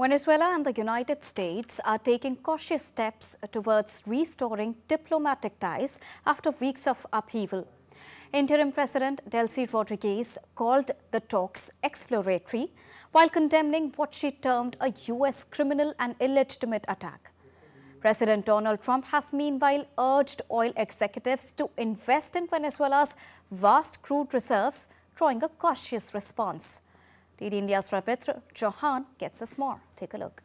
Venezuela and the United States are taking cautious steps towards restoring diplomatic ties after weeks of upheaval. Interim President Delcy Rodriguez called the talks exploratory while condemning what she termed a U.S. criminal and illegitimate attack. President Donald Trump has meanwhile urged oil executives to invest in Venezuela's vast crude reserves, drawing a cautious response. DD India's repertoire gets us more. Take a look.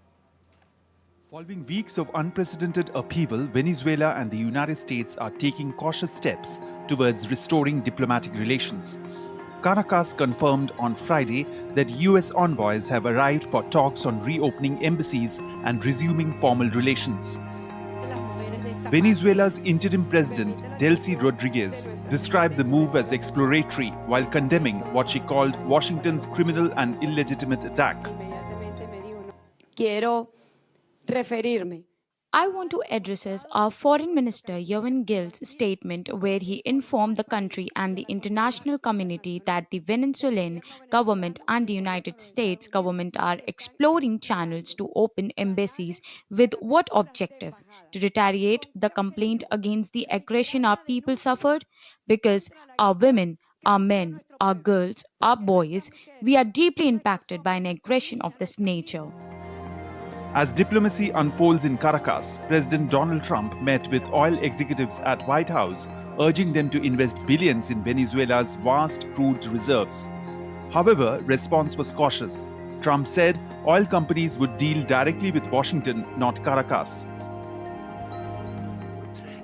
Following weeks of unprecedented upheaval, Venezuela and the United States are taking cautious steps towards restoring diplomatic relations. Caracas confirmed on Friday that U.S. envoys have arrived for talks on reopening embassies and resuming formal relations. Venezuela's interim president, Delcy Rodriguez, described the move as exploratory while condemning what she called Washington's criminal and illegitimate attack. I want to address our Foreign Minister Jovan Gil's statement where he informed the country and the international community that the Venezuelan government and the United States government are exploring channels to open embassies with what objective? To retaliate the complaint against the aggression our people suffered? Because our women, our men, our girls, our boys, we are deeply impacted by an aggression of this nature. As diplomacy unfolds in Caracas, President Donald Trump met with oil executives at White House, urging them to invest billions in Venezuela's vast crude reserves. However, response was cautious. Trump said oil companies would deal directly with Washington, not Caracas.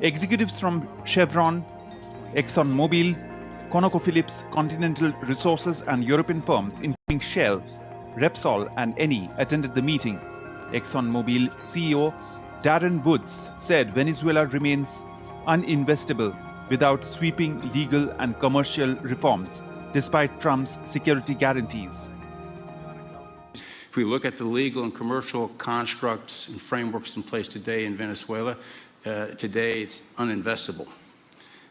Executives from Chevron, ExxonMobil, ConocoPhillips, Continental Resources and European firms including Shell, Repsol and Eni attended the meeting. ExxonMobil CEO Darren Woods said Venezuela remains uninvestable without sweeping legal and commercial reforms, despite Trump's security guarantees. If we look at the legal and commercial constructs and frameworks in place today in Venezuela, today it's uninvestable.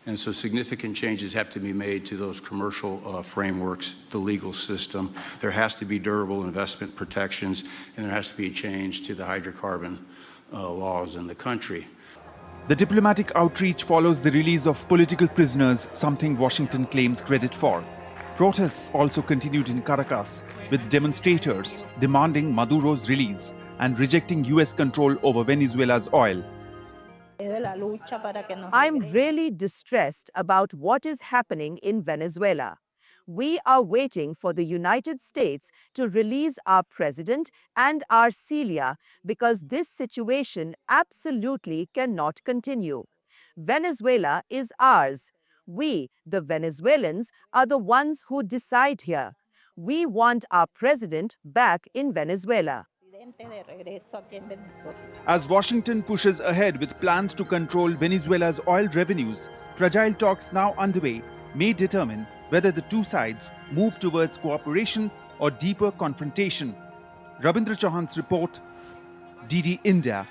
And so significant changes have to be made to those commercial frameworks, the legal system. There has to be durable investment protections, and there has to be a change to the hydrocarbon laws in the country. The diplomatic outreach follows the release of political prisoners, something Washington claims credit for. Protests also continued in Caracas, with demonstrators demanding Maduro's release and rejecting U.S. control over Venezuela's oil. I'm really distressed about what is happening in Venezuela. We are waiting for the United States to release our president and our Celia because this situation absolutely cannot continue. Venezuela is ours. We, the Venezuelans, are the ones who decide here. We want our president back in Venezuela. As Washington pushes ahead with plans to control Venezuela's oil revenues, fragile talks now underway may determine whether the two sides move towards cooperation or deeper confrontation. Rabindra Chauhan's report, DD India.